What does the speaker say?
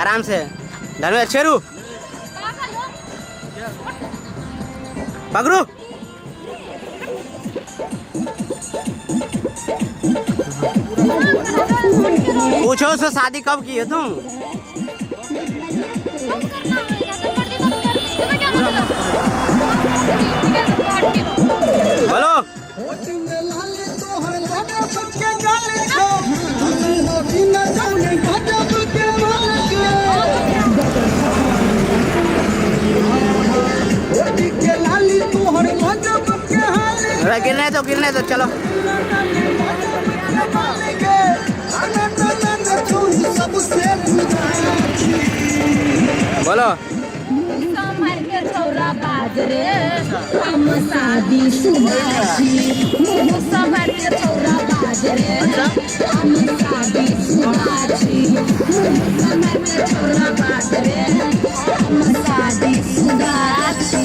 आराम से धनु शेरू पकड़ू। पूछो उससे शादी कब की है तुम? बोलो। गिरने तो चलो। बोलो। हम शादी सुबाशी समर के छोरा बाजरे हम शादी सुबाशी समर के छोरा बाजरे हम शादी सुबाशी